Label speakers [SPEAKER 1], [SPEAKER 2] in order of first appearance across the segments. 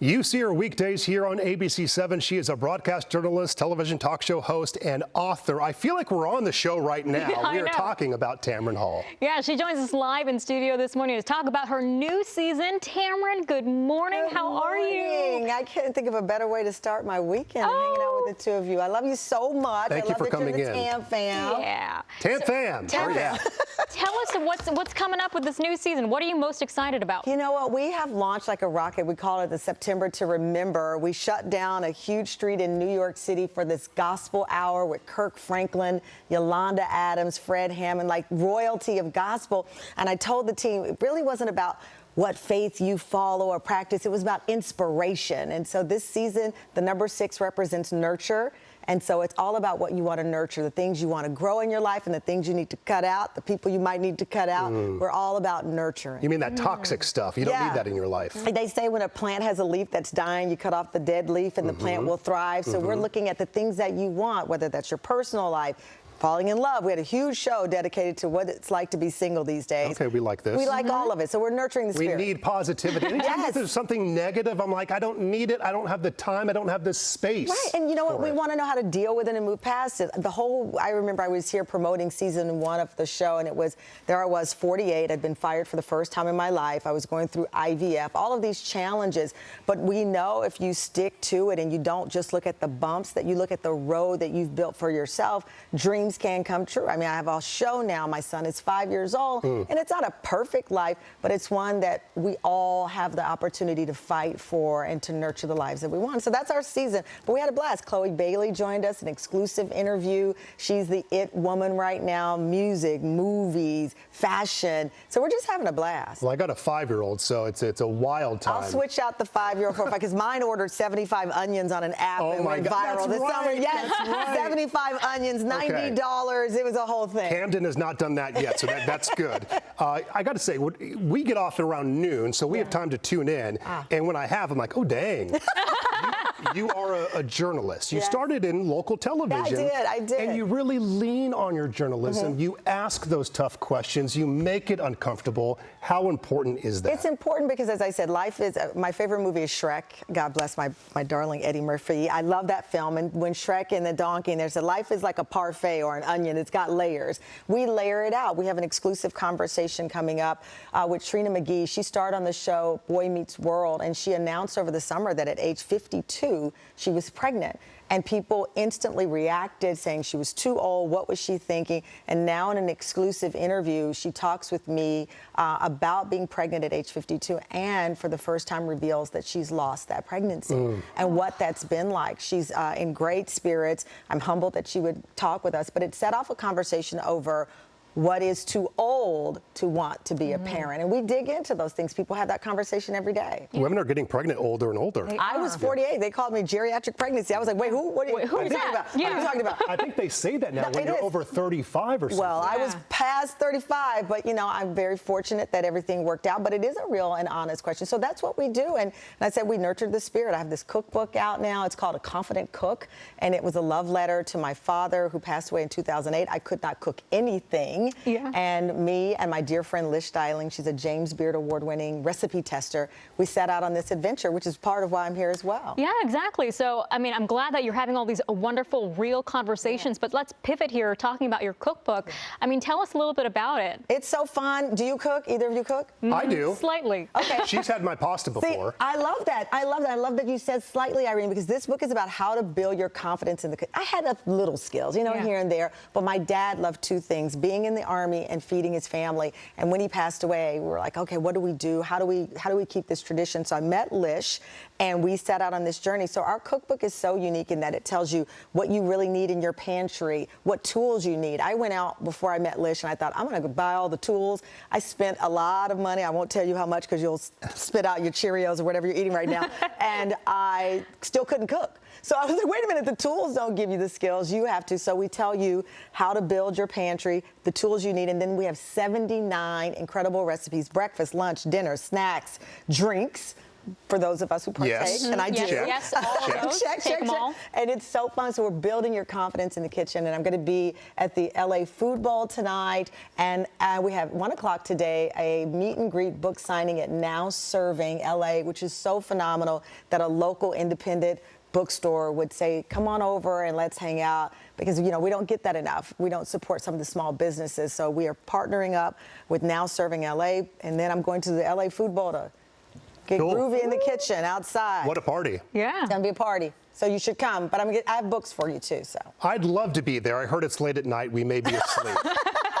[SPEAKER 1] You see her weekdays here on ABC7. She is a broadcast journalist, television talk show host, and author. I feel like we're on the show right now. We are talking about Tamron Hall.
[SPEAKER 2] Yeah, she joins us live in studio this morning to talk about her new season. Tamron, good morning. How are you?
[SPEAKER 3] I can't think of a better way to start my weekend than hanging out with the two of you. I love you so much.
[SPEAKER 1] Thank you for coming in.
[SPEAKER 3] Tam fam.
[SPEAKER 2] Yeah.
[SPEAKER 1] Tam fam.
[SPEAKER 2] Tell us what's coming up with this new season. What are you most excited about?
[SPEAKER 3] You know what? We have launched like a rocket. We call it the September to Remember. We shut down a huge street in New York City for this gospel hour with Kirk Franklin, Yolanda Adams, Fred Hammond, like royalty of gospel. And I told the team it really wasn't about what faith you follow or practice. It was about inspiration. And so this season, the number 6 represents nurture. And so it's all about what you want to nurture, the things you want to grow in your life and the things you need to cut out, the people you might need to cut out. We're all about nurturing.
[SPEAKER 1] You mean that toxic stuff? You don't need that in your life.
[SPEAKER 3] They say when a plant has a leaf that's dying, you cut off the dead leaf and the plant will thrive. So we're looking at the things that you want, whether that's your personal life, falling in love. We had a huge show dedicated to what it's like to be single these days.
[SPEAKER 1] Okay, we like this.
[SPEAKER 3] We like all of it, so we're nurturing the spirit.
[SPEAKER 1] We need positivity. Anytime there's something negative, I'm like, I don't need it. I don't have the time. I don't have the space.
[SPEAKER 3] Right, and you know what? We want to know how to deal with it and move past it. I remember I was here promoting season 1 of the show, and there I was, 48. I'd been fired for the first time in my life. I was going through IVF, all of these challenges. But we know if you stick to it and you don't just look at the bumps, that you look at the road that you've built for yourself, dreams can come true. I mean, I have a show now. My son is 5 years old, and it's not a perfect life, but it's one that we all have the opportunity to fight for and to nurture the lives that we want. So that's our season. But we had a blast. Chloe Bailey joined us, an exclusive interview. She's the it woman right now. Music, movies, fashion. So we're just having a blast.
[SPEAKER 1] Well, I got a 5-year-old, so it's a wild time.
[SPEAKER 3] I'll switch out the 5-year-old for because mine ordered 75 onions on an app and went viral this summer. Yes,
[SPEAKER 1] right.
[SPEAKER 3] 75 onions, $90. It was a whole thing.
[SPEAKER 1] Camden has not done that yet, so that's good. I got to say, we get off at around noon, so we have time to tune in. And when I have, I'm like, oh, dang. You are a journalist. You started in local television.
[SPEAKER 3] I did.
[SPEAKER 1] And you really lean on your journalism. You ask those tough questions. You make it uncomfortable. How important is that?
[SPEAKER 3] It's important because, as I said, life is, my favorite movie is Shrek. God bless my darling Eddie Murphy. I love that film. And when Shrek and the donkey, and there's a life is like a parfait or an onion. It's got layers. We layer it out. We have an exclusive conversation coming up with Trina McGee. She starred on the show Boy Meets World, and she announced over the summer that at age 52, she was pregnant. And people instantly reacted, saying she was too old. What was she thinking? And now in an exclusive interview, she talks with me about being pregnant at age 52 and for the first time reveals that she's lost that pregnancy and what that's been like. She's in great spirits. I'm humbled that she would talk with us, but it set off a conversation over what is too old to want to be a parent. And we dig into those things. People have that conversation every day.
[SPEAKER 1] Women are getting pregnant older and older.
[SPEAKER 3] I was 48. They called me geriatric pregnancy. I was like, wait, who? What are you talking about? What are you talking about?
[SPEAKER 1] I think they say that now when you're over 35 or something.
[SPEAKER 3] Well, I was past 35, but, you know, I'm very fortunate that everything worked out. But it is a real and honest question. So that's what we do. And I said we nurtured the spirit. I have this cookbook out now. It's called A Confident Cook. And it was a love letter to my father who passed away in 2008. I could not cook anything. And me and my dear friend Liz Styling, she's a James Beard award-winning recipe tester, we set out on this adventure, which is part of why I'm here as well.
[SPEAKER 2] Yeah, exactly. So, I mean, I'm glad that you're having all these wonderful, real conversations, but let's pivot here talking about your cookbook. I mean, tell us a little bit about it.
[SPEAKER 3] It's so fun. Do you cook? Either of you cook?
[SPEAKER 1] I do.
[SPEAKER 2] Slightly.
[SPEAKER 3] Okay.
[SPEAKER 1] She's had my pasta before.
[SPEAKER 3] See, I love that. I love that. I love that you said slightly, Irene, because this book is about how to build your confidence in the cooking. I had little skills, you know, here and there, but my dad loved 2 things, being in the Army and feeding his family. And when he passed away, we were like, okay, what do we do? How do we keep this tradition? So I met Lish and we set out on this journey. So our cookbook is so unique in that it tells you what you really need in your pantry, what tools you need. I went out before I met Lish and I thought, I'm going to buy all the tools. I spent a lot of money. I won't tell you how much because you'll spit out your Cheerios or whatever you're eating right now. And I still couldn't cook. So I was like, wait a minute, the tools don't give you the skills. You have to. So we tell you how to build your pantry, the tools you need, and then we have 79 incredible recipes, breakfast, lunch, dinner, snacks, drinks, for those of us who partake,
[SPEAKER 1] Yes.
[SPEAKER 3] and I do.
[SPEAKER 2] Yes, all of those. Take them all.
[SPEAKER 3] And it's so fun. So we're building your confidence in the kitchen, and I'm going to be at the LA Food Bowl tonight, and we have 1 o'clock today, a meet and greet book signing at Now Serving LA, which is so phenomenal that a local independent bookstore would say, come on over and let's hang out, because we don't get that enough. We don't support some of the small businesses, so we are partnering up with Now Serving LA, and then I'm going to the LA Food Bowl to get groovy in the kitchen outside.
[SPEAKER 1] What a party.
[SPEAKER 2] Yeah.
[SPEAKER 3] It's gonna be a party, so you should come. But I have books for you too. So
[SPEAKER 1] I'd love to be there. I heard it's late at night. We may be asleep.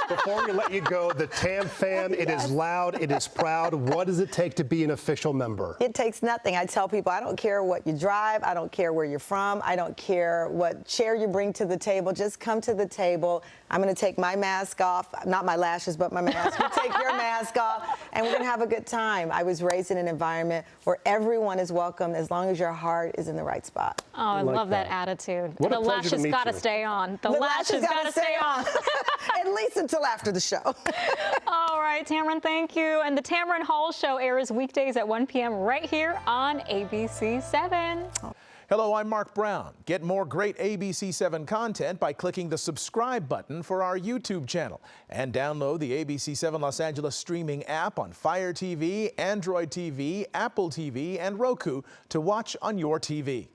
[SPEAKER 1] Before we let you go, the TAM fam, it is loud, it is proud. What does it take to be an official member?
[SPEAKER 3] it takes nothing. I tell people, I don't care what you drive, I don't care where you're from, I don't care what chair you bring to the table. Just come to the table. I'm going to take my mask off, not my lashes, but my mask. You take your mask off, and we're going to have a good time. I was raised in an environment where everyone is welcome as long as your heart is in the right spot.
[SPEAKER 2] Oh, I
[SPEAKER 1] like
[SPEAKER 2] love that
[SPEAKER 1] that.
[SPEAKER 2] attitude.
[SPEAKER 1] What a
[SPEAKER 2] The
[SPEAKER 1] pleasure to
[SPEAKER 2] lashes
[SPEAKER 1] meet
[SPEAKER 2] got to
[SPEAKER 1] you.
[SPEAKER 2] stay on. The
[SPEAKER 3] lashes
[SPEAKER 2] lashes got to stay on.
[SPEAKER 3] At least until after the show.
[SPEAKER 2] All right, Tamron, thank you. And the Tamron Hall Show airs weekdays at 1 p.m. right here on ABC7.
[SPEAKER 4] Hello, I'm Mark Brown. Get more great ABC7 content by clicking the subscribe button for our YouTube channel. And download the ABC7 Los Angeles streaming app on Fire TV, Android TV, Apple TV, and Roku to watch on your TV.